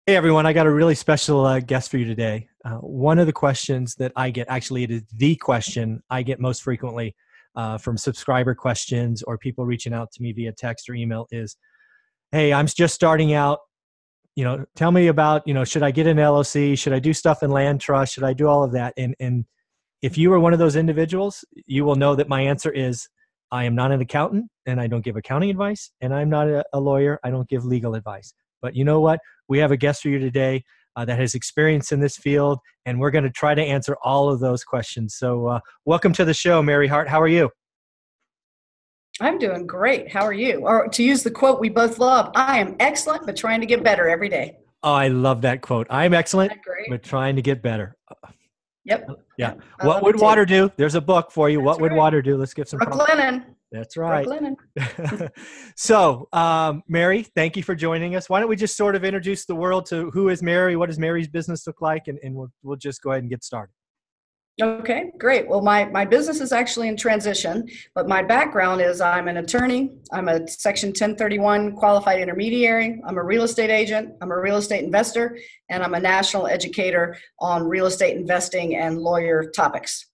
Hey everyone, I got a really special guest for you today. One of the questions that I get, actually, it is the question I get most frequently from subscriber questions or people reaching out to me via text or email is, hey, I'm just starting out. Tell me about, should I get an LLC? Should I do stuff in land trust? Should I do all of that? And if you are one of those individuals, you will know that my answer is I am not an accountant and I don't give accounting advice, and I'm not a lawyer. I don't give legal advice. But you know what? We have a guest for you today that has experience in this field, and we're going to try to answer all of those questions. So welcome to the show, Mary Hart. How are you? I'm doing great. How are you? Or to use the quote we both love, I am excellent, but trying to get better every day. Oh, I love that quote. I'm excellent, Isn't that great? but trying to get better. Yep. Yeah. Yep. I What love it would too. water do? There's a book for you. That's What would right. water do? Let's give some props. Brooklinen. That's right. Brooklinen. So, Mary, thank you for joining us. Why don't we just sort of introduce the world to who is Mary? What does Mary's business look like? And we'll just go ahead and get started. Okay, great. Well, my business is actually in transition, but my background is I'm an attorney. I'm a Section 1031 qualified intermediary. I'm a real estate agent. I'm a real estate investor, and I'm a national educator on real estate investing and lawyer topics.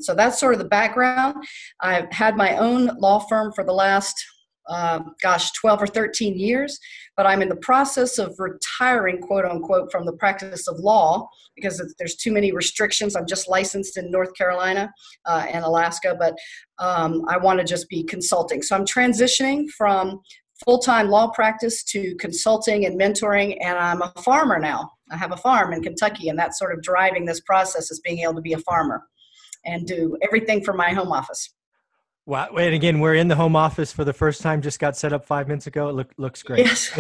So that's sort of the background. I've had my own law firm for the last, 12 or 13 years, but I'm in the process of retiring, quote unquote, from the practice of law because there's too many restrictions. I'm just licensed in North Carolina and Alaska, but I want to just be consulting. So I'm transitioning from full-time law practice to consulting and mentoring, and I'm a farmer now. I have a farm in Kentucky, and that's sort of driving this process, is being able to be a farmer and do everything from my home office. Wow. And again, we're in the home office for the first time, just got set up 5 minutes ago. Looks great. Yes,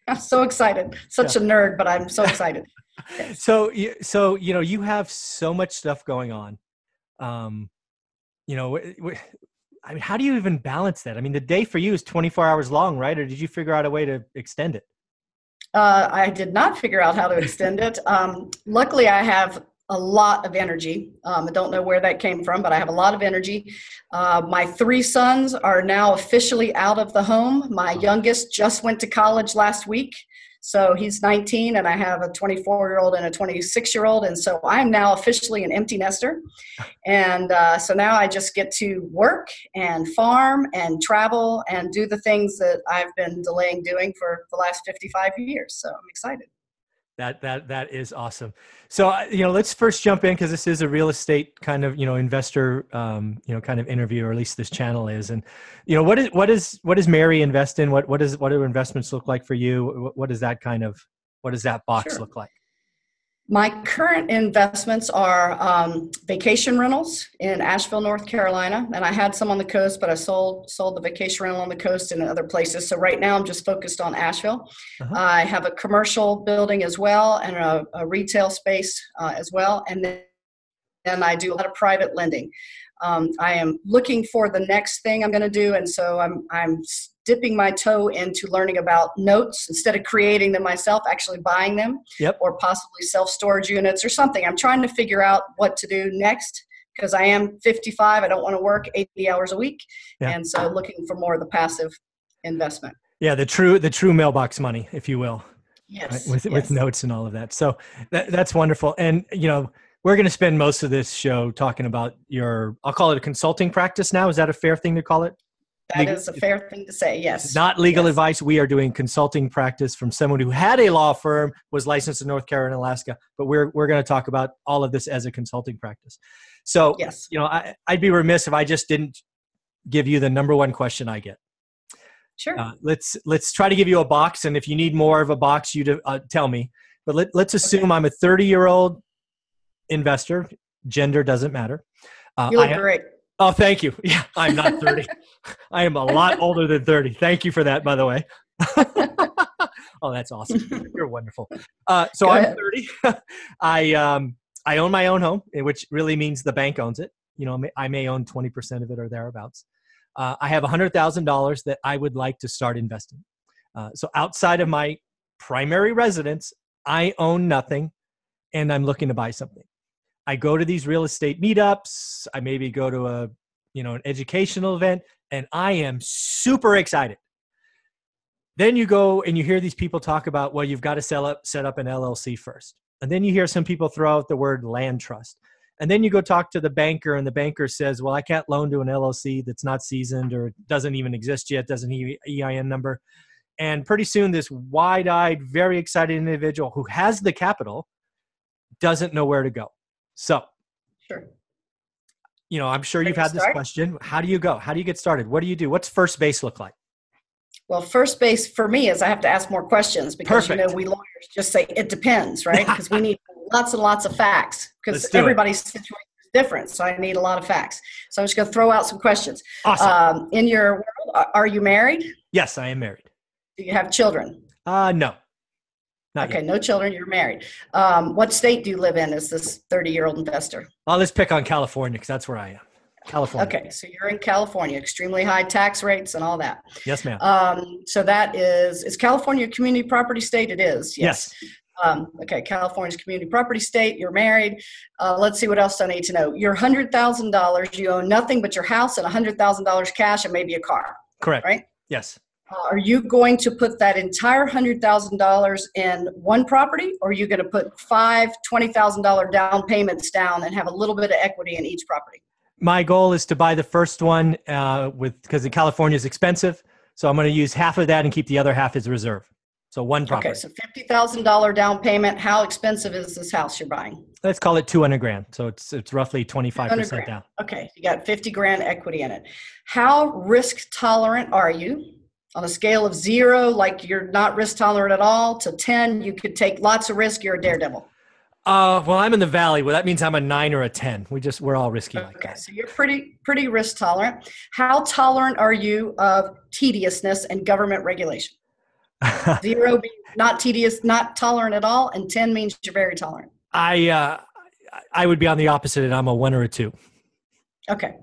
I'm so excited. Yeah. Such a nerd, but I'm so excited. Yes. So you have so much stuff going on. Um, I mean, how do you even balance that? I mean, the day for you is 24 hours long, right? Or did you figure out a way to extend it? I did not figure out how to extend it. Luckily, I have a lot of energy. I don't know where that came from, but I have a lot of energy. My three sons are now officially out of the home. My youngest just went to college last week. So he's 19, and I have a 24-year-old and a 26-year-old. And so I'm now officially an empty nester. And so now I just get to work and farm and travel and do the things that I've been delaying doing for the last 55 years. So I'm excited. That is awesome. So, let's first jump in because this is a real estate kind of, investor, kind of interview, or at least this channel is. And, what does Mary invest in? What do investments look like for you? What does that box Sure. look like? My current investments are vacation rentals in Asheville, North Carolina, and I had some on the coast, but I sold the vacation rental on the coast and other places. So right now I'm just focused on Asheville. Uh-huh. I have a commercial building as well, and a retail space as well, and then I do a lot of private lending. I am looking for the next thing I'm going to do, and so I'm dipping my toe into learning about notes instead of creating them myself, actually buying them, Yep. or possibly self-storage units or something. I'm trying to figure out what to do next because I am 55. I don't want to work 80 hours a week, Yeah. and so looking for more of the passive investment. Yeah. The true mailbox money, if you will, right? Yes, With yes. notes and all of that. So that's wonderful. And, we're going to spend most of this show talking about I'll call it a consulting practice now. Is that a fair thing to call it? That is a fair thing to say. This is Yes, not legal yes. advice. We are doing consulting practice from someone who had a law firm, was licensed in North Carolina and Alaska, but we're going to talk about all of this as a consulting practice. So, Yes. I'd be remiss if I just didn't give you the number one question I get. Sure. Let's try to give you a box, and if you need more of a box, tell me. But let's assume I'm a 30-year-old investor. Gender doesn't matter. You look great. Oh, thank you. Yeah, I'm not 30. I am a lot older than 30. Thank you for that, by the way. Oh, that's awesome. You're wonderful. So Go I'm ahead. 30. I own my own home, which really means the bank owns it. I may own 20% of it or thereabouts. I have $100,000 that I would like to start investing. So outside of my primary residence, I own nothing, and I'm looking to buy something. I go to these real estate meetups. I maybe go to an educational event, and I am super excited. Then you go and you hear these people talk about, well, you've got to set up an LLC first. And then you hear some people throw out the word land trust. And then you go talk to the banker, and the banker says, well, I can't loan to an LLC that's not seasoned or doesn't even exist yet, doesn't have an EIN number. And pretty soon, this wide-eyed, very excited individual who has the capital doesn't know where to go. So, sure. I'm sure you've had this question. How do you go? How do you get started? What do you do? What's first base look like? Well, first base for me is I have to ask more questions because, Perfect. we lawyers just say it depends, right? Because we need lots and lots of facts because everybody's situation is different. So I need a lot of facts. So I'm just going to throw out some questions. Awesome. In your world, are you married? Yes, I am married. Do you have children? No. Not okay, yet. No children. You're married. What state do you live in as this 30-year-old investor? Let's pick on California because that's where I am. California. Okay, so you're in California, extremely high tax rates and all that. Yes, ma'am. So that is California a community property state? It is. Yes. Okay, California's community property state. You're married. Let's see what else I need to know. Your $100,000. You own nothing but your house and $100,000 cash and maybe a car. Correct. Right? Yes. Are you going to put that entire $100,000 in one property, or are you going to put $20,000 down payments down and have a little bit of equity in each property? My goal is to buy the first one because in California is expensive. So I'm going to use half of that and keep the other half as reserve. So one property. Okay, so $50,000 down payment. How expensive is this house you're buying? Let's call it $200,000. So it's roughly 25% down. Okay, you got $50,000 equity in it. How risk tolerant are you? On a scale of 0, like you're not risk tolerant at all, to 10, you could take lots of risk. You're a daredevil. Well, I'm in the valley. Well, that means I'm a 9 or a 10. We're all risky like that. Okay, so you're pretty risk tolerant. How tolerant are you of tediousness and government regulation? 0 being not tedious, not tolerant at all, and 10 means you're very tolerant. I would be on the opposite, and I'm a 1 or a 2. Okay.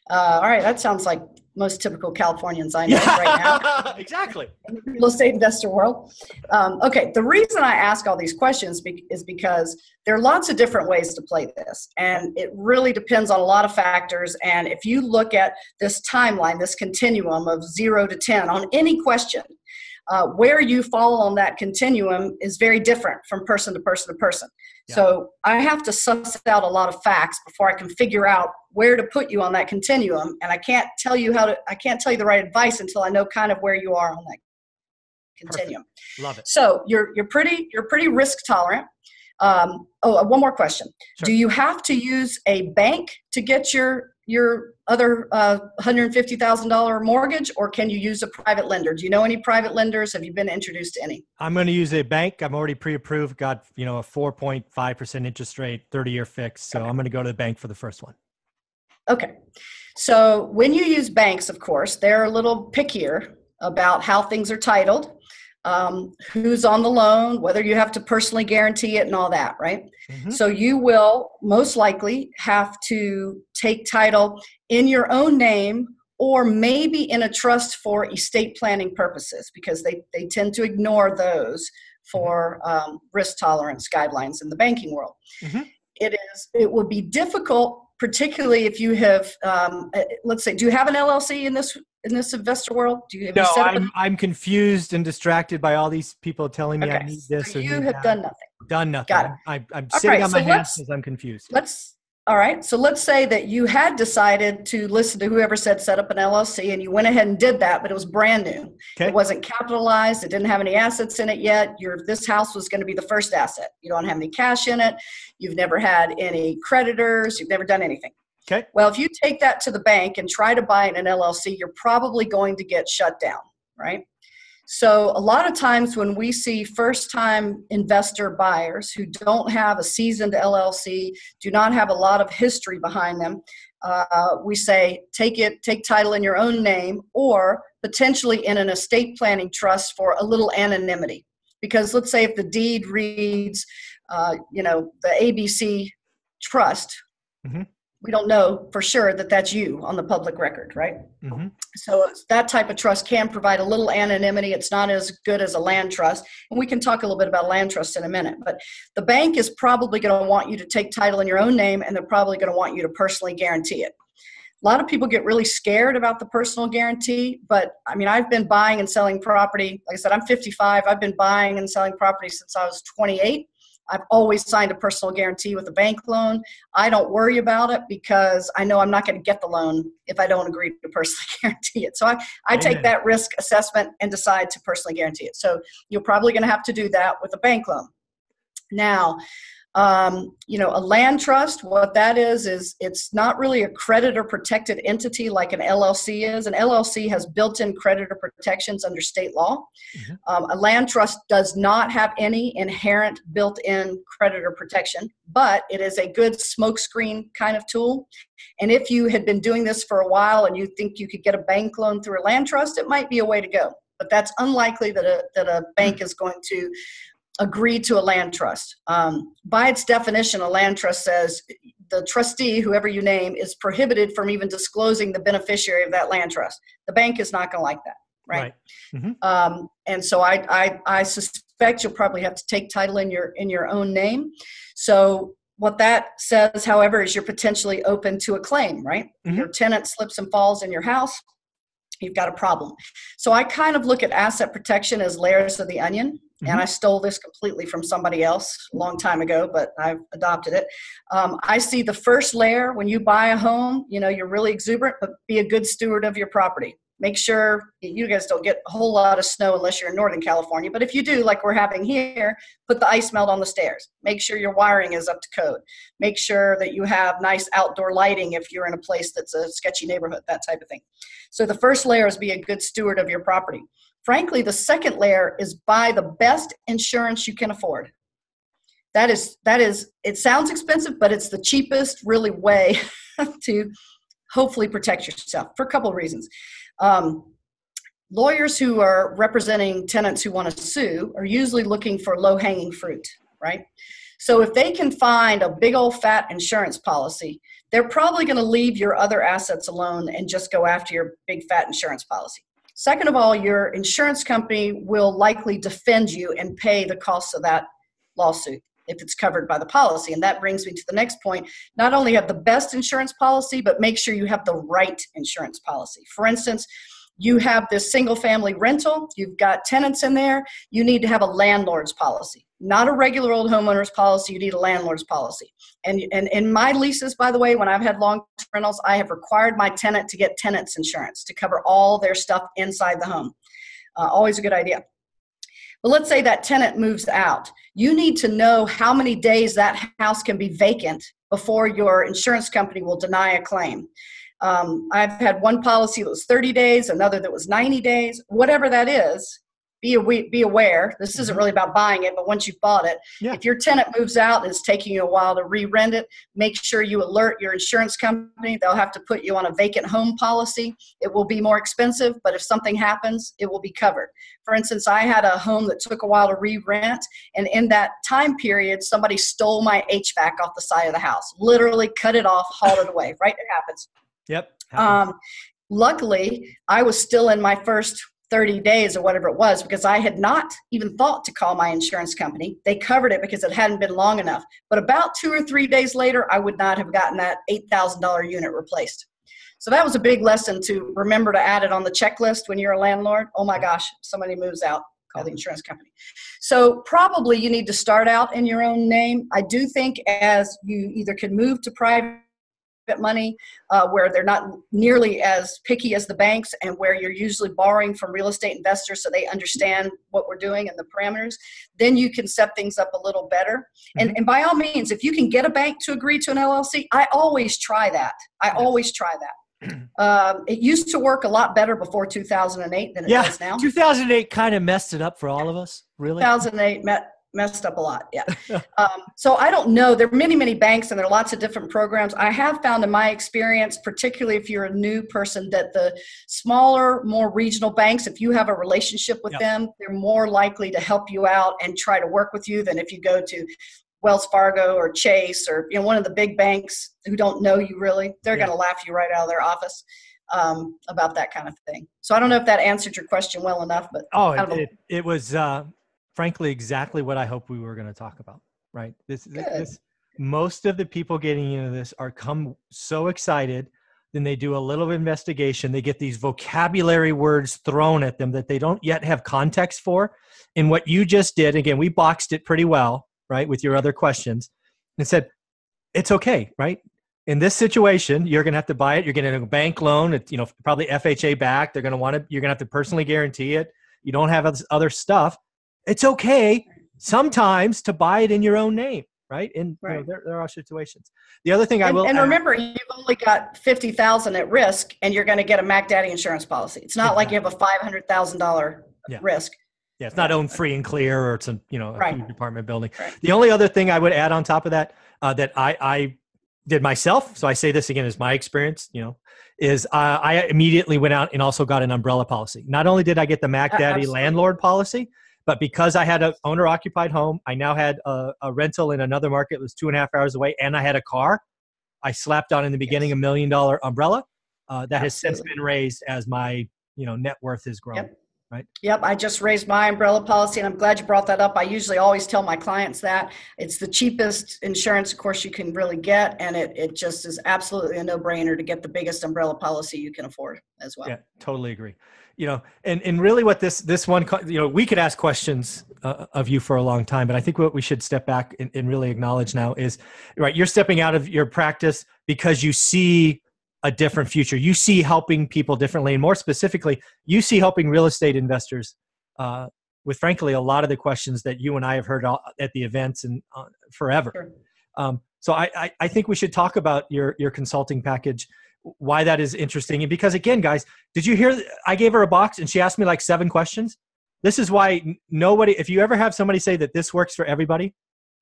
All right, that sounds like most typical Californians I know right now. Exactly. In the real estate investor world. Okay, the reason I ask all these questions is because there are lots of different ways to play this, and it really depends on a lot of factors. And if you look at this timeline, this continuum of 0 to 10 on any question, where you fall on that continuum is very different from person to person to person. Yeah. So I have to suss out a lot of facts before I can figure out where to put you on that continuum. And I can't tell you the right advice until I know kind of where you are on that continuum. Perfect. Love it. So you're pretty risk tolerant. One more question. Sure. Do you have to use a bank to get your other $150,000 mortgage, or can you use a private lender? Do you know any private lenders? Have you been introduced to any? I'm going to use a bank. I'm already pre-approved, got a 4.5% interest rate, 30-year fixed. So okay. I'm going to go to the bank for the first one. Okay. So when you use banks, of course, they're a little pickier about how things are titled. Who's on the loan, whether you have to personally guarantee it and all that, right? Mm-hmm. So you will most likely have to take title in your own name or maybe in a trust for estate planning purposes, because they tend to ignore those for risk tolerance guidelines in the banking world. Mm-hmm. It would be difficult, particularly if you have, let's say, do you have an LLC in this investor world? I'm confused and distracted by all these people telling me I need this. So or you need have that. done nothing. Done nothing. Got it. I'm sitting on my hands because I'm confused. All right. So let's say that you had decided to listen to whoever said set up an LLC, and you went ahead and did that, but it was brand new. Okay. It wasn't capitalized. It didn't have any assets in it yet. This house was going to be the first asset. You don't have any cash in it. You've never had any creditors. You've never done anything. Okay. Well, if you take that to the bank and try to buy an LLC, you're probably going to get shut down, right? So a lot of times when we see first-time investor buyers who don't have a seasoned LLC, do not have a lot of history behind them, we say take title in your own name or potentially in an estate planning trust for a little anonymity. Because let's say if the deed reads, the ABC trust, mm-hmm. we don't know for sure that that's you on the public record, right? Mm-hmm. So that type of trust can provide a little anonymity. It's not as good as a land trust. And we can talk a little bit about land trust in a minute. But the bank is probably going to want you to take title in your own name, and they're probably going to want you to personally guarantee it. A lot of people get really scared about the personal guarantee, but I mean, I've been buying and selling property. Like I said, I'm 55. I've been buying and selling property since I was 28. I've always signed a personal guarantee with a bank loan. I don't worry about it because I know I'm not going to get the loan if I don't agree to personally guarantee it. So I take that risk assessment and decide to personally guarantee it. So you're probably going to have to do that with a bank loan. Now, a land trust, what that is it's not really a creditor protected entity like an LLC is. An LLC has built-in creditor protections under state law. A land trust does not have any inherent built-in creditor protection, but it is a good smokescreen kind of tool. And if you had been doing this for a while and you think you could get a bank loan through a land trust, it might be a way to go. But that's unlikely that a bank is going to agree to a land trust. By its definition, a land trust says the trustee, whoever you name, is prohibited from even disclosing the beneficiary of that land trust. The bank is not going to like that, right? Mm-hmm. And so I suspect you'll probably have to take title in your own name. So what that says, however, is you're potentially open to a claim, right? Mm-hmm. Your tenant slips and falls in your house, you've got a problem. So I kind of look at asset protection as layers of the onion. And I stole this completely from somebody else a long time ago, but I've adopted it. I see the first layer when you buy a home, you're really exuberant, but be a good steward of your property. Make sure you guys don't get a whole lot of snow unless you're in Northern California. But if you do, like we're having here, put the ice melt on the stairs. Make sure your wiring is up to code. Make sure that you have nice outdoor lighting if you're in a place that's a sketchy neighborhood, that type of thing. So the first layer is be a good steward of your property. Frankly, the second layer is buy the best insurance you can afford. That is, it sounds expensive, but it's the cheapest really way to hopefully protect yourself for a couple of reasons. Lawyers who are representing tenants who want to sue are usually looking for low-hanging fruit, right? So if they can find a big old fat insurance policy, they're probably going to leave your other assets alone and just go after your big fat insurance policy. Second of all, your insurance company will likely defend you and pay the costs of that lawsuit if it's covered by the policy. And that brings me to the next point. Not only have the best insurance policy, but make sure you have the right insurance policy. For instance, you have this single family rental, you've got tenants in there, you need to have a landlord's policy. Not a regular old homeowner's policy, you need a landlord's policy. And in my leases, by the way, when I've had long-term rentals, I have required my tenant to get tenant's insurance to cover all their stuff inside the home. Always a good idea. But let's say that tenant moves out. You need to know how many days that house can be vacant before your insurance company will deny a claim. I've had one policy that was 30 days, another that was 90 days, whatever that is. Be aware. This isn't really about buying it, but once you've bought it, if your tenant moves out and it's taking you a while to re-rent it, make sure you alert your insurance company. They'll have to put you on a vacant home policy. It will be more expensive, but if something happens, it will be covered. For instance, I had a home that took a while to re-rent, and in that time period, somebody stole my HVAC off the side of the house. Literally cut it off, hauled it away. Right? It happens. Yep. Luckily, I was still in my first 30 days or whatever it was because I had not even thought to call my insurance company. They covered it because it hadn't been long enough. But about 2 or 3 days later, I would not have gotten that $8,000 unit replaced. So that was a big lesson to remember to add it on the checklist when you're a landlord. Oh my gosh, somebody moves out, call the insurance company. So probably you need to start out in your own name. I do think as you either can move to private money where they're not nearly as picky as the banks and where you're usually borrowing from real estate investors so they understand what we're doing and the parameters, then you can set things up a little better. And by all means, if you can get a bank to agree to an LLC, I always try that. It used to work a lot better before 2008 than it does now. 2008 kind of messed it up for all of us, really. 2008 messed up a lot, so I don't know. There are many, many banks, and there are lots of different programs. I have found in my experience, particularly if you're a new person, that the smaller, more regional banks, if you have a relationship with them, they're more likely to help you out and try to work with you than if you go to Wells Fargo or Chase or one of the big banks who don't know you really. They're going to laugh you right out of their office about that kind of thing. So I don't know if that answered your question well enough, but it was frankly exactly what I hoped we were going to talk about, right? This most of the people getting into this are so excited then they do a little investigation. They get these vocabulary words thrown at them that they don't yet have context for. And what you just did, again, we boxed it pretty well, right, with your other questions, and said, it's okay, right? In this situation, you're going to have to buy it. You're getting a bank loan. It's, probably FHA backed. They're going to want to, you're going to have to personally guarantee it. You don't have other stuff. It's okay sometimes to buy it in your own name, right? And right. There are situations. The other thing I will and add, remember, you've only got $50,000 at risk, and you're going to get a Mac Daddy insurance policy. It's not like you have a $500,000 risk. Yeah, it's not owned free and clear, or it's a right. huge apartment building. Right. The only other thing I would add on top of that, that I did myself, so I say this again as my experience, is I immediately went out and also got an umbrella policy. Not only did I get the Mac Daddy landlord policy, but because I had an owner-occupied home, I now had a rental in another market that was 2.5 hours away, and I had a car. I slapped on in the beginning $1 million umbrella that has since been raised as my net worth has grown. Yep. Right? Yep. I just raised my umbrella policy, and I'm glad you brought that up. I usually always tell my clients that it's the cheapest insurance, of course, you can really get. And it just is absolutely a no-brainer to get the biggest umbrella policy you can afford as well. Yeah, totally agree. And really what this one, we could ask questions of you for a long time, but I think what we should step back and really acknowledge now is, right, you're stepping out of your practice because you see a different future. You see helping people differently, and more specifically, you see helping real estate investors with, frankly, a lot of the questions that you and I have heard at the events and forever. Sure. So I think we should talk about your consulting package, why that is interesting. And because, again, guys, did you hear, I gave her a box and she asked me like 7 questions. This is why nobody, if you ever have somebody say that this works for everybody,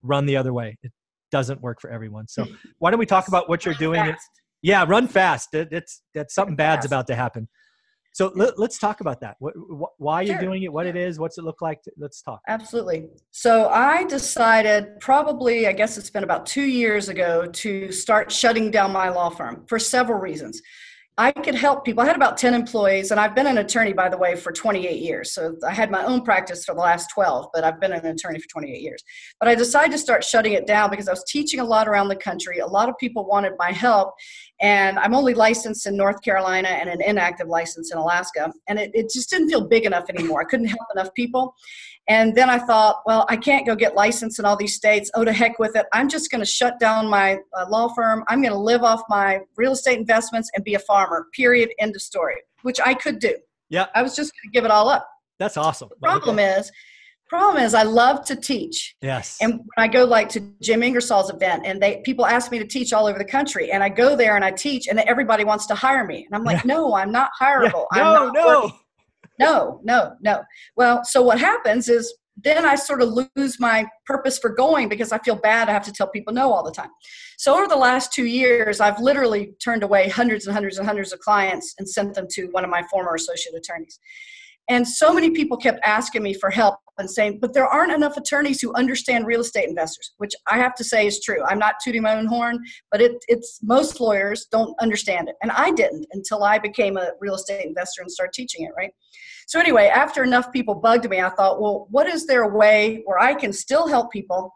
run the other way. It doesn't work for everyone. So why don't we talk about what you're doing? Fast. Yeah, run fast. That's something bad's about to happen. So let's talk about that. Why you're doing it, what it is, what's it look like? Let's talk. Absolutely. So I decided probably, I guess it's been about 2 years ago, to start shutting down my law firm for several reasons. I could help people. I had about 10 employees, and I've been an attorney, by the way, for 28 years. So I had my own practice for the last 12, but I've been an attorney for 28 years. But I decided to start shutting it down because I was teaching a lot around the country. A lot of people wanted my help, and I'm only licensed in North Carolina and an inactive license in Alaska. And it just didn't feel big enough anymore. I couldn't help enough people. And then I thought, well, I can't go get licensed in all these states. Oh, to heck with it. I'm just going to shut down my law firm. I'm going to live off my real estate investments and be a farmer, period, end of story, which I could do. Yeah. I was just going to give it all up. That's awesome. The problem is I love to teach. Yes. And when I go like to Jim Ingersoll's event, and people ask me to teach all over the country, and I go there and I teach, and everybody wants to hire me. And I'm like, no, I'm not hireable. No. Well, so what happens is then I sort of lose my purpose for going because I feel bad. I have to tell people no all the time. So over the last 2 years, I've literally turned away hundreds and hundreds and hundreds of clients and sent them to one of my former associate attorneys. And so many people kept asking me for help and saying, but there aren't enough attorneys who understand real estate investors, which I have to say is true. I'm not tooting my own horn, but it's most lawyers don't understand it. And I didn't until I became a real estate investor and started teaching it, right? So anyway, after enough people bugged me, I thought, well, what is there a way where I can still help people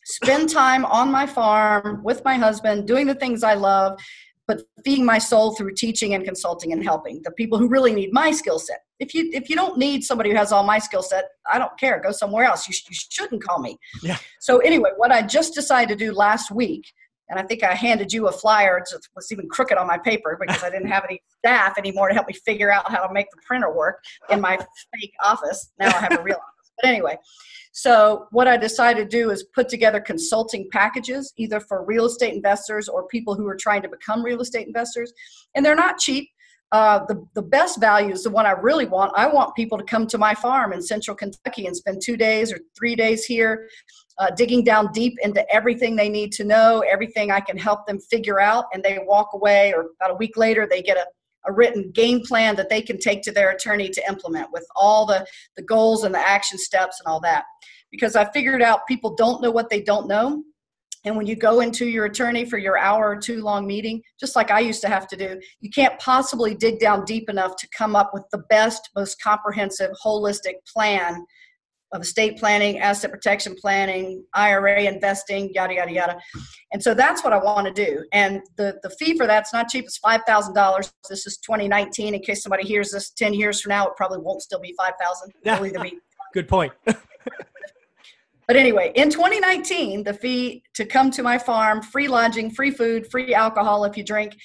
spend time on my farm with my husband, doing the things I love, but feeding my soul through teaching and consulting and helping the people who really need my skill set. If you don't need somebody who has all my skill set, I don't care. Go somewhere else. You shouldn't call me. Yeah. So anyway, what I just decided to do last week, and I think I handed you a flyer. It was even crooked on my paper because I didn't have any staff anymore to help me figure out how to make the printer work in my fake office. Now I have a real office. But anyway, so what I decided to do is put together consulting packages, either for real estate investors or people who are trying to become real estate investors. And they're not cheap. The best value is the one I really want. I want people to come to my farm in central Kentucky and spend 2 days or 3 days here, digging down deep into everything they need to know, everything I can help them figure out, and they walk away, or about a week later, they get a written game plan that they can take to their attorney to implement with all the goals and the action steps and all that. Because I figured out people don't know what they don't know. And when you go into your attorney for your hour or 2 long meeting, just like I used to have to do, you can't possibly dig down deep enough to come up with the best, most comprehensive, holistic plan estate planning, asset protection planning, IRA investing, yada, yada, yada. And so that's what I want to do. And the fee for that's not cheap. It's $5,000. This is 2019. In case somebody hears this 10 years from now, it probably won't still be 5,000. It'll either be. Good point. But anyway, in 2019, the fee to come to my farm, free lodging, free food, free alcohol if you drink,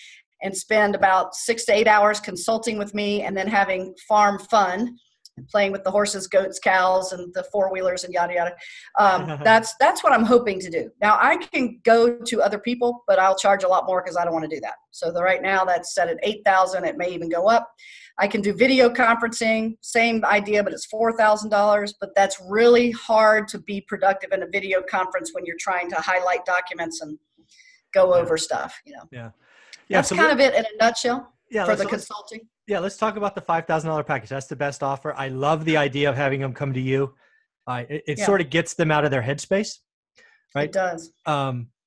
and spend about 6 to 8 hours consulting with me and then having farm fun, playing with the horses, goats, cows, and the four-wheelers and yada, yada. That's what I'm hoping to do. Now, I can go to other people, but I'll charge a lot more because I don't want to do that. So right now that's set at $8,000. It may even go up. I can do video conferencing, same idea, but it's $4,000. But that's really hard to be productive in a video conference when you're trying to highlight documents and go over stuff, you know. Yeah. That's kind of it in a nutshell for the consulting. Yeah, let's talk about the $5,000 package. That's the best offer. I love the idea of having them come to you. It sort of gets them out of their headspace, right? It does.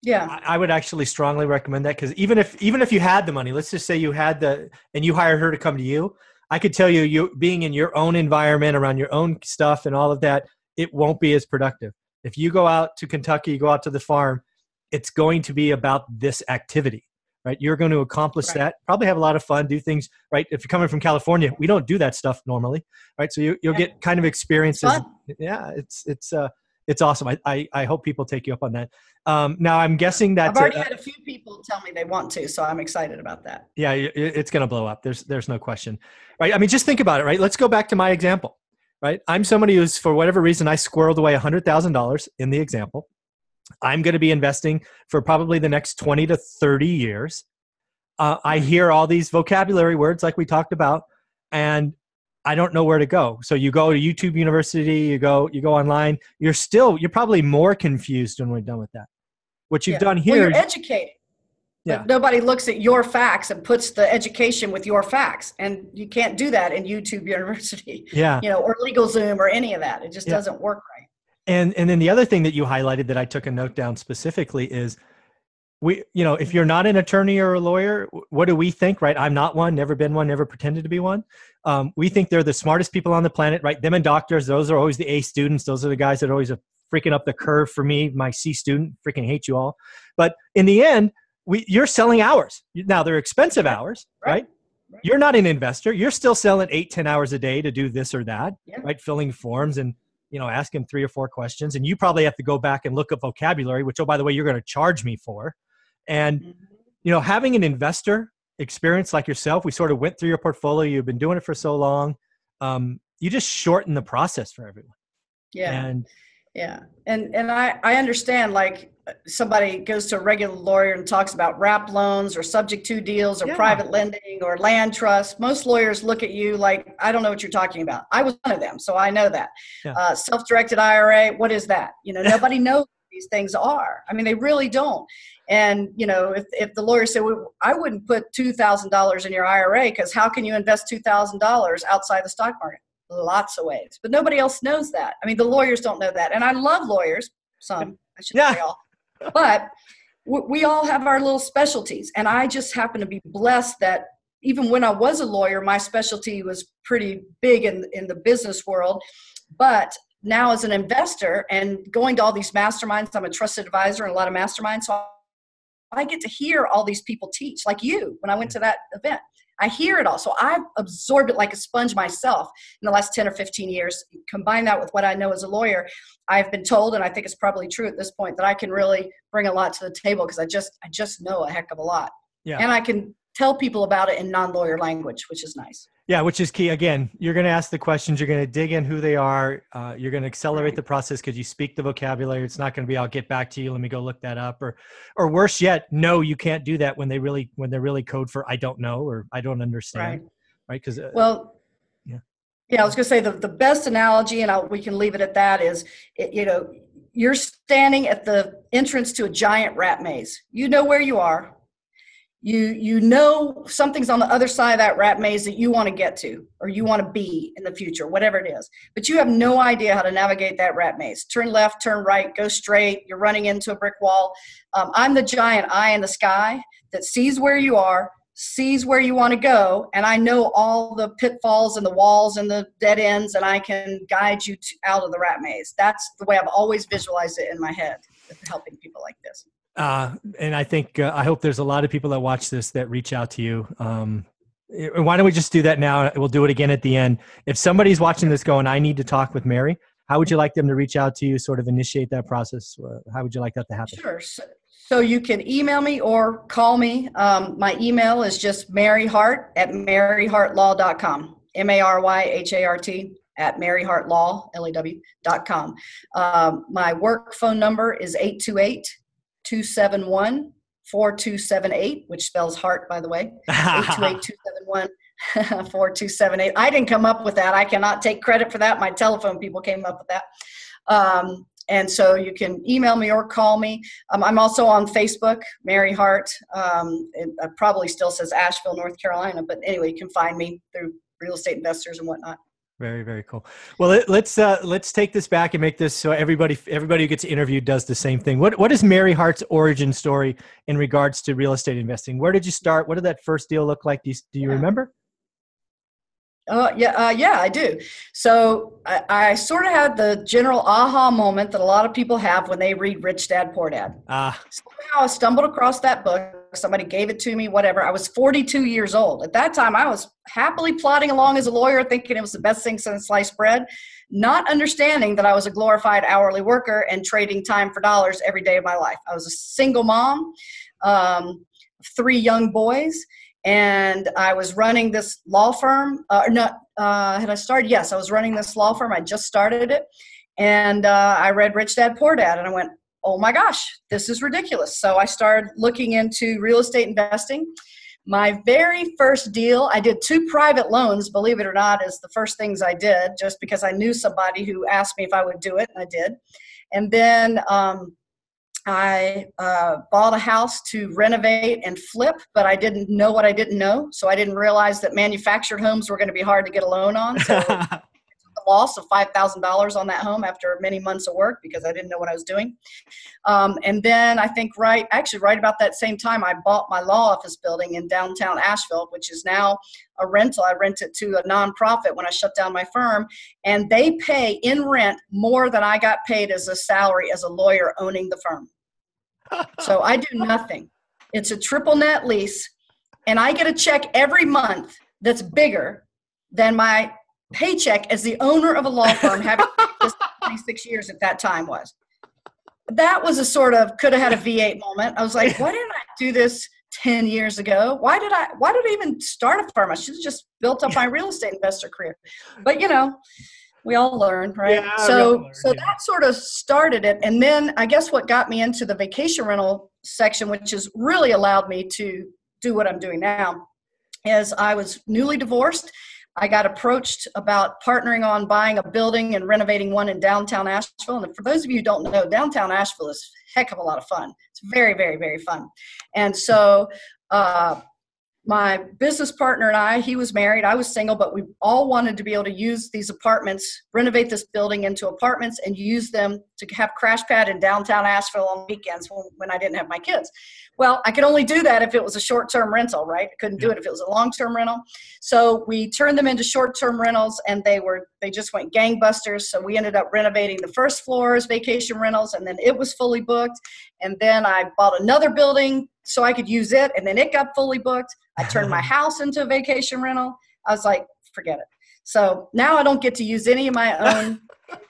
Yeah, I would actually strongly recommend that, because even if you had the money, let's just say you had and you hired her to come to you, I could tell you being in your own environment around your own stuff and all of that, it won't be as productive. If you go out to Kentucky, go out to the farm, it's going to be about this activity. Right? You're going to accomplish that, probably have a lot of fun, do things, right? If you're coming from California, we don't do that stuff normally, right? So you'll get kind of experiences. Yeah, it's awesome. I hope people take you up on that. Now I'm guessing that I've already had a few people tell me they want to, so I'm excited about that. Yeah, it's going to blow up. There's no question, right? I mean, just think about it, right? Let's go back to my example, right? I'm somebody who's, for whatever reason, I squirreled away $100,000 in the example. I'm going to be investing for probably the next 20 to 30 years. I hear all these vocabulary words like we talked about, and I don't know where to go. So you go to YouTube University, you go online, you're probably more confused when we're done with that. What you've done here. Well, you're educated. But nobody looks at your facts and puts the education with your facts. And you can't do that in YouTube University, or LegalZoom or any of that. It just doesn't work right. And then the other thing that you highlighted that I took a note down specifically is if you're not an attorney or a lawyer, what do we think, right? I'm not one, never been one, never pretended to be one. We think they're the smartest people on the planet, right? Them and doctors, those are always the A students. Those are the guys that always are freaking up the curve for me, my C student, freaking hate you all. But in the end, you're selling hours. Now they're expensive hours, right? You're not an investor. You're still selling 8-10 hours a day to do this or that, right? Filling forms and ask him 3 or 4 questions. And you probably have to go back and look up vocabulary, which, oh, by the way, you're going to charge me for. And, having an investor experience like yourself, we sort of went through your portfolio. You've been doing it for so long. You just shorten the process for everyone. And I understand, like, somebody goes to a regular lawyer and talks about wrap loans or subject to deals or private lending or land trust. Most lawyers look at you like, I don't know what you're talking about. I was one of them, so I know that. Self-directed IRA, what is that? Nobody knows what these things are. I mean, they really don't. And, if the lawyer said, well, I wouldn't put $2,000 in your IRA, because how can you invest $2,000 outside the stock market? Lots of ways. But nobody else knows that. I mean, the lawyers don't know that. And I love lawyers, some, I shouldn't say all. But we all have our little specialties. And I just happen to be blessed that even when I was a lawyer, my specialty was pretty big in the business world. But now as an investor and going to all these masterminds, I'm a trusted advisor in a lot of masterminds. So I get to hear all these people teach, like you, when I went to that event. I hear it all. So I've absorbed it like a sponge myself in the last 10 or 15 years. Combine that with what I know as a lawyer, I've been told, and I think it's probably true at this point, that I can really bring a lot to the table because I just know a heck of a lot. And I can tell people about it in non-lawyer language, which is nice. Yeah, which is key. Again, you're going to ask the questions. You're going to dig in who they are. You're going to accelerate the process because you speak the vocabulary. It's not going to be, I'll get back to you. Let me go look that up. Or worse yet, no, you can't do that when they're really code for I don't know or I don't understand. Right? Because I was going to say the best analogy, and we can leave it at that, is you're standing at the entrance to a giant rat maze. You know where you are. You know something's on the other side of that rat maze that you want to get to or you want to be in the future, whatever it is. But you have no idea how to navigate that rat maze. Turn left, turn right, go straight. You're running into a brick wall. I'm the giant eye in the sky that sees where you are, sees where you want to go, and I know all the pitfalls and the walls and the dead ends, and I can guide you out of the rat maze. That's the way I've always visualized it in my head, helping people like this. And I think, I hope there's a lot of people that watch this that reach out to you. Why don't we just do that now? We'll do it again at the end. If somebody's watching this going, I need to talk with Mary, how would you like them to reach out to you, sort of initiate that process? How would you like that to happen? Sure. So you can email me or call me. My email is just maryhart at maryhartlaw.com, MaryHart at maryhartlaw.com. My work phone number is 828-271-4278, which spells heart, by the way. 828-271-4278. I didn't come up with that. I cannot take credit for that. My telephone people came up with that. And so you can email me or call me. I'm also on Facebook, Mary Hart. It probably still says Asheville, North Carolina, but anyway, you can find me through Real Estate Investors and whatnot. Very, very cool. Well, let's take this back and make this so everybody who gets interviewed does the same thing. What is Mary Hart's origin story in regards to real estate investing? Where did you start? What did that first deal look like? Do you remember? Yeah, I do. So I sort of had the general aha moment that a lot of people have when they read Rich Dad, Poor Dad. Somehow I stumbled across that book. Somebody gave it to me, whatever. I was 42 years old. At that time, I was happily plodding along as a lawyer, thinking it was the best thing since sliced bread, not understanding that I was a glorified hourly worker and trading time for dollars every day of my life. I was a single mom, 3 young boys. And I was running this law firm. Had I started? Yes, I was running this law firm. I just started it. And I read Rich Dad, Poor Dad. And I went, oh my gosh, this is ridiculous. So I started looking into real estate investing. My very first deal, I did 2 private loans, believe it or not, is the first things I did, just because I knew somebody who asked me if I would do it, and I did. And then I bought a house to renovate and flip, but I didn't know what I didn't know. So I didn't realize that manufactured homes were going to be hard to get a loan on. So I took the loss of $5,000 on that home after many months of work because I didn't know what I was doing. And then I think right about that same time, I bought my law office building in downtown Asheville, which is now a rental. I rent it to a nonprofit when I shut down my firm, and they pay in rent more than I got paid as a salary as a lawyer owning the firm. So I do nothing. It's a triple net lease, and I get a check every month that's bigger than my paycheck as the owner of a law firm, having this 26 years at that time was. That was a sort of could have had a V8 moment. I was like, why didn't I do this 10 years ago? Why did I even start a firm? I should have just built up my real estate investor career. But we all learn, right? Yeah, so that sort of started it. And then I guess what got me into the vacation rental section, which has really allowed me to do what I'm doing now, is I was newly divorced. I got approached about partnering on buying a building and renovating one in downtown Asheville. And for those of you who don't know, downtown Asheville is a heck of a lot of fun. It's very, very, very fun. And so my business partner and I, he was married, I was single, but we all wanted to be able to use these apartments, renovate this building into apartments and use them to have crash pad in downtown Asheville on weekends when I didn't have my kids. Well, I could only do that if it was a short-term rental, right? I couldn't do it if it was a long-term rental. So we turned them into short-term rentals, and they just went gangbusters. So we ended up renovating the first floor as vacation rentals, and then it was fully booked. And then I bought another building so I could use it, and then it got fully booked. I turned my house into a vacation rental. I was like, forget it. So now I don't get to use any of my own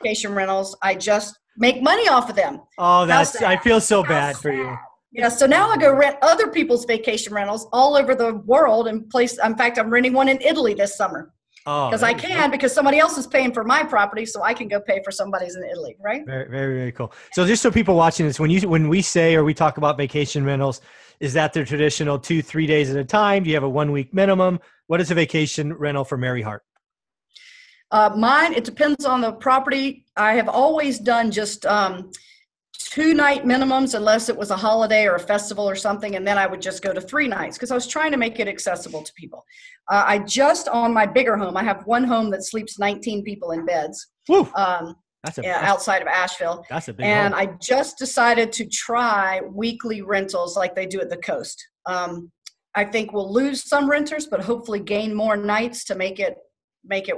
vacation rentals. I just make money off of them. Oh, I feel so bad for you. Yeah, so now I go rent other people's vacation rentals all over the world and in fact, I'm renting one in Italy this summer. Because I can, because somebody else is paying for my property, so I can go pay for somebody's in Italy, right? Very, very, very cool. So just so people watching this, when we say or we talk about vacation rentals, is that the traditional 2-3 days at a time? Do you have a 1-week minimum? What is a vacation rental for Mary Hart? Mine, it depends on the property. I have always done just 2-night minimums unless it was a holiday or a festival or something, and then I would just go to 3 nights because I was trying to make it accessible to people. On my bigger home, I have one home that sleeps 19 people in beds. Woo. Outside of Asheville. That's a big And home. I just decided to try weekly rentals like they do at the coast. I think we'll lose some renters, but hopefully gain more nights to make it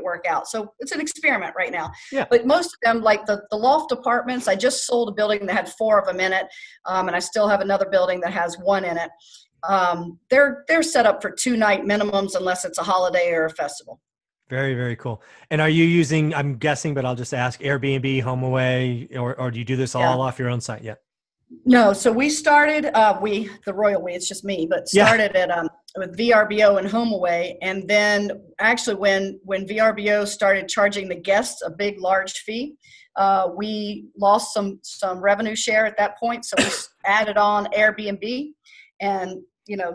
work out. So it's an experiment right now. Yeah. But most of them, like the loft apartments, I just sold a building that had 4 of them in it, and I still have another building that has 1 in it. They're set up for 2-night minimums unless it's a holiday or a festival. Very, very cool. And are you using, I'm guessing, but I'll just ask, Airbnb, HomeAway, or do you do this all off your own site yet? No, so we started, the royal we, it's just me, but started at with VRBO and HomeAway, and then actually when VRBO started charging the guests a big, large fee, we lost some revenue share at that point, so we added on Airbnb, and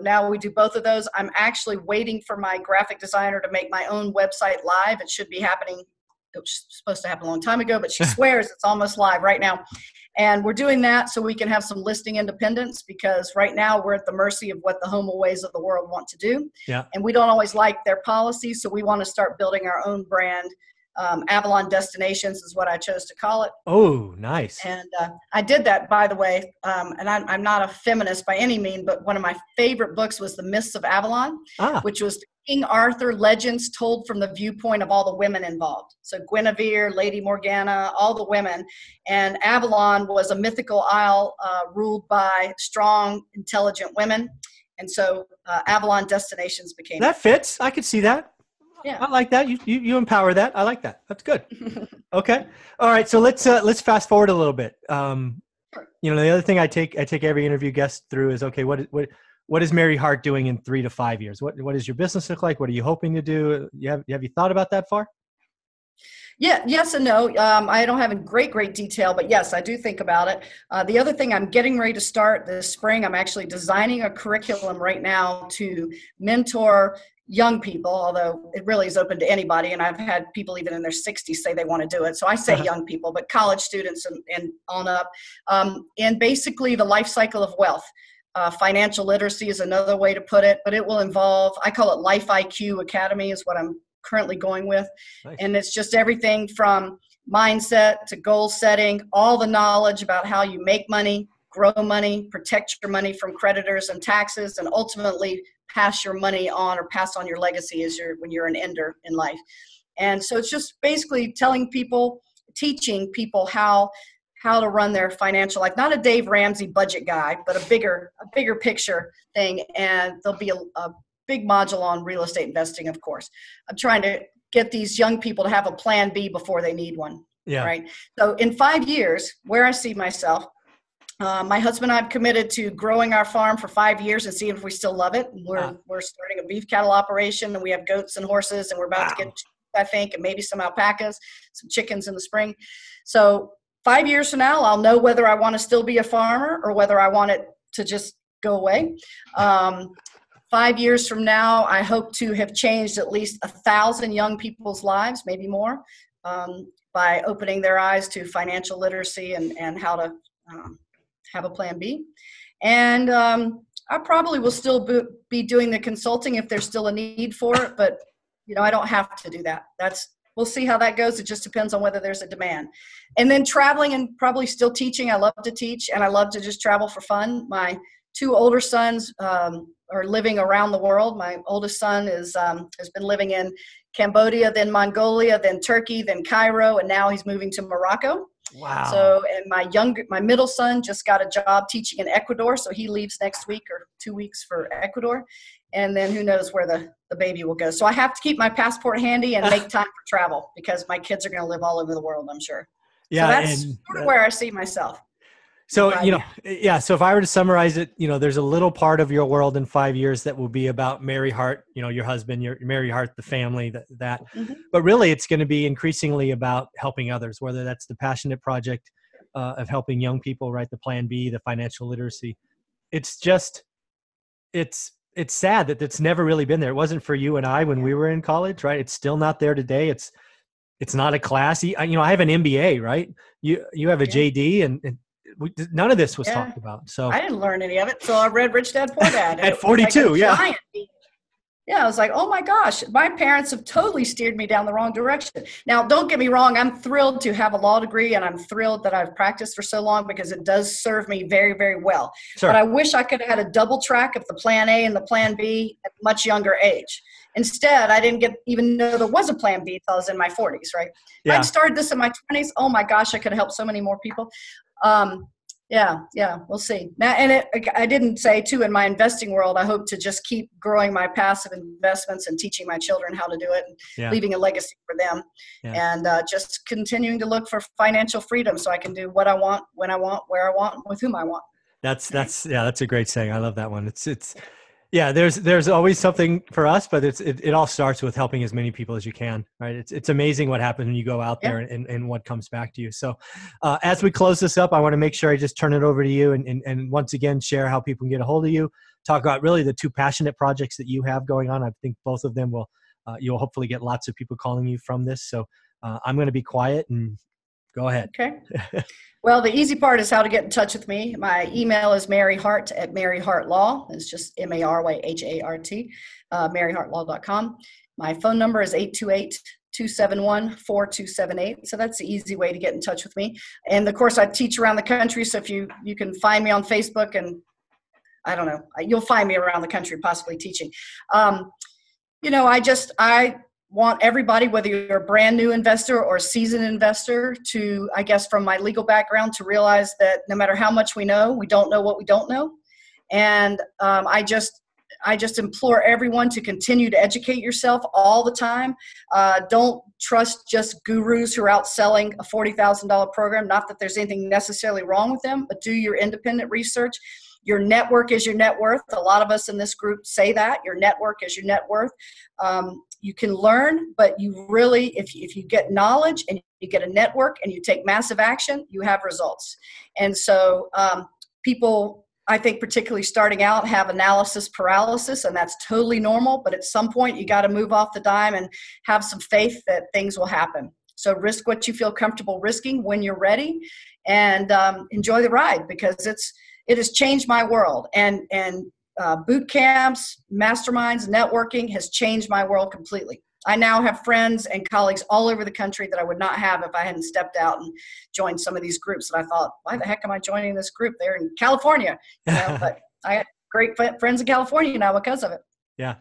now we do both of those. I'm actually waiting for my graphic designer to make my own website live. It should be happening. It was supposed to happen a long time ago, but she swears it's almost live right now. And we're doing that so we can have some listing independence, because right now we're at the mercy of what the HomeAways of the world want to do. Yeah. And we don't always like their policies, so we want to start building our own brand. Avalon Destinations is what I chose to call it. Oh, nice. And I did that, by the way, and I'm not a feminist by any means, but one of my favorite books was The Myths of Avalon, which was King Arthur legends told from the viewpoint of all the women involved. So Guinevere, Lady Morgana, all the women. And Avalon was a mythical isle ruled by strong, intelligent women. And so Avalon Destinations became. That fits. I could see that. Yeah. I like that. You empower that. I like that. That's good. Okay. All right. So let's fast forward a little bit. Sure. The other thing I take every interview guest through is, okay, what is Mary Hart doing in 3 to 5 years? What does your business look like? What are you hoping to do? Have you thought about that far? Yeah, yes and no. I don't have in great detail, but yes, I do think about it. The other thing, I'm getting ready to start this spring. I'm actually designing a curriculum right now to mentor young people, although it really is open to anybody. And I've had people even in their 60s say they want to do it. So I say young people, but college students and on up. And basically the life cycle of wealth. Financial literacy is another way to put it, but it will involve, I call it Life IQ Academy is what I'm currently going with. Nice. And it's just everything from mindset to goal setting, all the knowledge about how you make money, grow money, protect your money from creditors and taxes, and ultimately pass your money on or pass on your legacy when you're an ender in life. And so it's just basically teaching people how to run their financial life. Not a Dave Ramsey budget guy, but a bigger picture thing. And there'll be a big module on real estate investing, of course. I'm trying to get these young people to have a plan B before they need one. Yeah. Right. So in 5 years, where I see myself, my husband and I have committed to growing our farm for 5 years and seeing if we still love it. We're starting a beef cattle operation, and we have goats and horses, and we're about to get, I think, and maybe some alpacas, some chickens in the spring. So 5 years from now, I'll know whether I want to still be a farmer or whether I want it to just go away. 5 years from now, I hope to have changed at least 1,000 young people's lives, maybe more, by opening their eyes to financial literacy and how to have a plan B. And I probably will still be doing the consulting if there's still a need for it, but I don't have to do that. We'll see how that goes. It just depends on whether there's a demand. And then traveling and probably still teaching. I love to teach, and I love to just travel for fun. My 2 older sons are living around the world. My oldest son has been living in Cambodia, then Mongolia, then Turkey, then Cairo, and now he's moving to Morocco. Wow. So, and my middle son just got a job teaching in Ecuador, so he leaves next week or 2 weeks for Ecuador. And then who knows where the baby will go. So I have to keep my passport handy and make time for travel, because my kids are going to live all over the world, I'm sure. Yeah. So that's sort of where I see myself. So, so if I were to summarize it, there's a little part of your world in 5 years that will be about Mary Hart, your husband, your Mary Hart, the family, that, but really it's going to be increasingly about helping others, whether that's the passionate project of helping young people write the plan B, the financial literacy. It's just, it's sad that it's never really been there. It wasn't for you and I when we were in college, right? It's still not there today. It's not a class. I have an MBA, right? You have a JD, and none of this was talked about. So I didn't learn any of it. So I read Rich Dad Poor Dad at 42. Yeah, I was like, oh my gosh, my parents have totally steered me down the wrong direction. Now, don't get me wrong, I'm thrilled to have a law degree and I'm thrilled that I've practiced for so long because it does serve me very, very well. But Sure. I wish I could have had a double track of the plan A and the plan B at a much younger age. Instead, I didn't even know there was a plan B until I was in my 40s, right? If I'd Yeah. started this in my 20s, oh my gosh, I could have helped so many more people. Yeah, we'll see. Now, and I didn't say too, in my investing world, I hope to just keep growing my passive investments and teaching my children how to do it and Yeah. leaving a legacy for them, Yeah. and just continuing to look for financial freedom so I can do what I want, when I want, where I want, with whom I want. That's a great saying. I love that one. It's yeah, there's always something for us, but it all starts with helping as many people as you can, right? It's amazing what happens when you go out there and what comes back to you. So as we close this up, I want to make sure I just turn it over to you and once again share how people can get a hold of you, talk about really the two passionate projects that you have going on. I think both of them you'll hopefully get lots of people calling you from this. So I'm going to be quiet and go ahead. Okay. Well, the easy part is how to get in touch with me. My email is Mary Hart at Mary Hart Law. It's just MaryHart, maryhartlaw.com. My phone number is 828-271-4278. So that's the easy way to get in touch with me. And of course, I teach around the country. So if you can find me on Facebook, and I don't know, you'll find me around the country, possibly teaching. I want everybody, whether you're a brand new investor or a seasoned investor, to, I guess, from my legal background, to realize that no matter how much we know, we don't know what we don't know. And I just implore everyone to continue to educate yourself all the time. Don't trust just gurus who are out selling a $40,000 program. Not that there's anything necessarily wrong with them, but do your independent research. Your network is your net worth. A lot of us in this group say that. Your network is your net worth. You can learn, but you really, if you get knowledge and you get a network and you take massive action, you have results. And so people, I think particularly starting out, have analysis paralysis, and that's totally normal. But at some point, you got to move off the dime and have some faith that things will happen. So risk what you feel comfortable risking when you're ready, and enjoy the ride, because it has changed my world. And boot camps, masterminds, networking has changed my world completely. I now have friends and colleagues all over the country that I would not have if I hadn't stepped out and joined some of these groups. And I thought, why the heck am I joining this group? They're in California, but I had great friends in California now because of it. Yeah.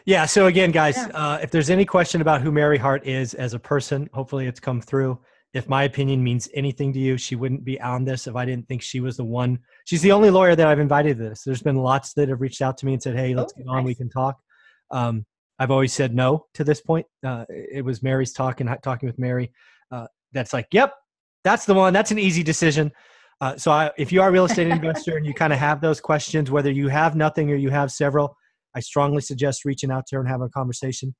Yeah. So again, guys, if there's any question about who Mary Hart is as a person, hopefully it's come through. If my opinion means anything to you, she wouldn't be on this if I didn't think she was the one. She's the only lawyer that I've invited to this. There's been lots that have reached out to me and said, hey, let's get on. Nice. We can talk. I've always said no to this point. It was Mary's talking with Mary. That's like, yep, that's the one. That's an easy decision. If you are a real estate investor and you kind of have those questions, whether you have nothing or you have several, I strongly suggest reaching out to her and having a conversation.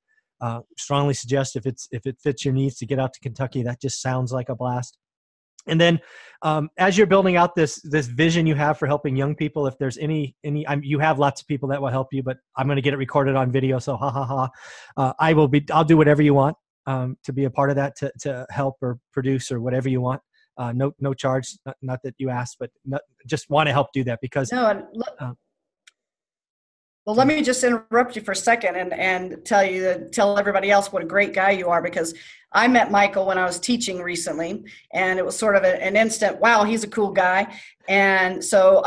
Strongly suggest if it fits your needs to get out to Kentucky. That just sounds like a blast. And then as you're building out this vision you have for helping young people, if there's you have lots of people that will help you, but I'm going to get it recorded on video. So I'll do whatever you want to be a part of that, to help or produce or whatever you want. No charge, not that you asked, but just want to help do that because. Well, let me just interrupt you for a second and tell everybody else what a great guy you are, because I met Michael when I was teaching recently, and it was sort of an instant, wow, he's a cool guy. And so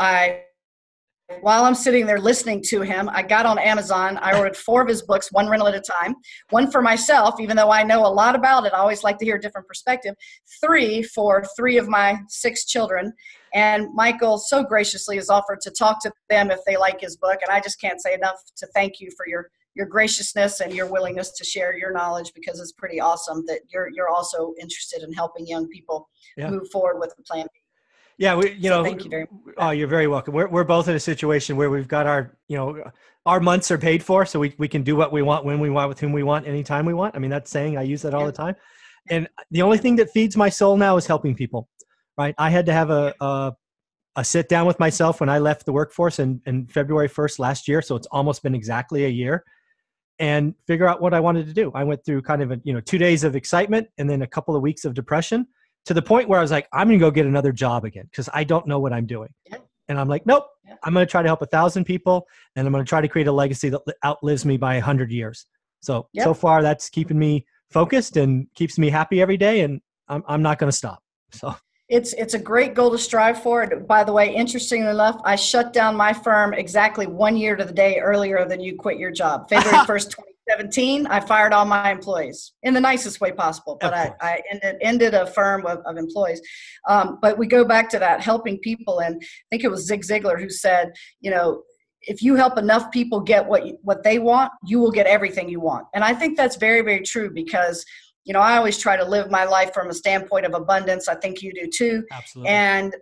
while I'm sitting there listening to him, I got on Amazon. I ordered 4 of his books, one rental at a time, one for myself, even though I know a lot about it. I always like to hear a different perspective. 3 for 3 of my 6 children. And Michael so graciously has offered to talk to them if they like his book. And I just can't say enough to thank you for your graciousness and your willingness to share your knowledge, because it's pretty awesome that you're also interested in helping young people move forward with the plan B. Yeah, thank you very much. Oh, you're very welcome. We're both in a situation where we've got our months are paid for, so we can do what we want, when we want, with whom we want, anytime we want. I mean, that's saying, I use that all the time. And the only thing that feeds my soul now is helping people, right? I had to have a sit down with myself when I left the workforce in February 1st last year. So it's almost been exactly a year, and figure out what I wanted to do. I went through kind of 2 days of excitement and then a couple of weeks of depression, to the point where I was like, I'm going to go get another job again, because I don't know what I'm doing. And I'm like, nope, Yeah. I'm going to try to help 1,000 people, and I'm going to try to create a legacy that outlives me by 100 years. So, so Yep. far that's keeping me focused and keeps me happy every day. And I'm not going to stop. So It's a great goal to strive for. By the way, interestingly enough, I shut down my firm exactly 1 year to the day earlier than you quit your job. February 1st, 2017, I fired all my employees in the nicest way possible, but I ended a firm of employees. But we go back to that helping people, and I think it was Zig Ziglar who said, you know, if you help enough people get what they want, you will get everything you want. And I think that's very, very true, because you know, I always try to live my life from a standpoint of abundance. I think you do too. absolutely. And,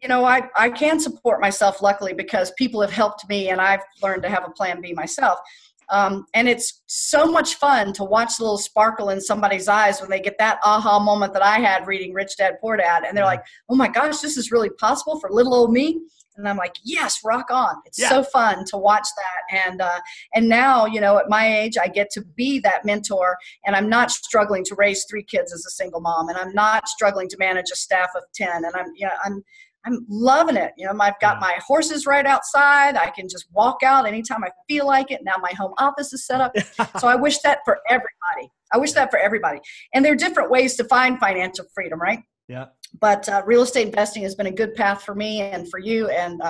you know, I can support myself, luckily, because people have helped me, and I've learned to have a plan B myself. And it's so much fun to watch the little sparkle in somebody's eyes when they get that aha moment that I had reading Rich Dad Poor Dad. And they're like, oh my gosh, this is really possible for little old me. And I'm like, yes, rock on. It's so fun to watch that. And now, you know, at my age, I get to be that mentor, and I'm not struggling to raise 3 kids as a single mom, and I'm not struggling to manage a staff of 10. And I'm loving it. You know, I've got my horses right outside. I can just walk out anytime I feel like it. Now my home office is set up. So I wish that for everybody. I wish that for everybody. And there are different ways to find financial freedom, right? Yeah. But real estate investing has been a good path for me and for you. And,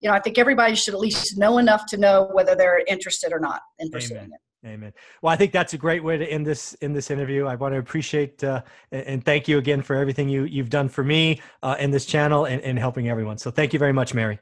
you know, I think everybody should at least know enough to know whether they're interested or not in pursuing it. Amen. Well, I think that's a great way to end this interview. I want to appreciate and thank you again for everything you've done for me and this channel and helping everyone. So thank you very much, Mary.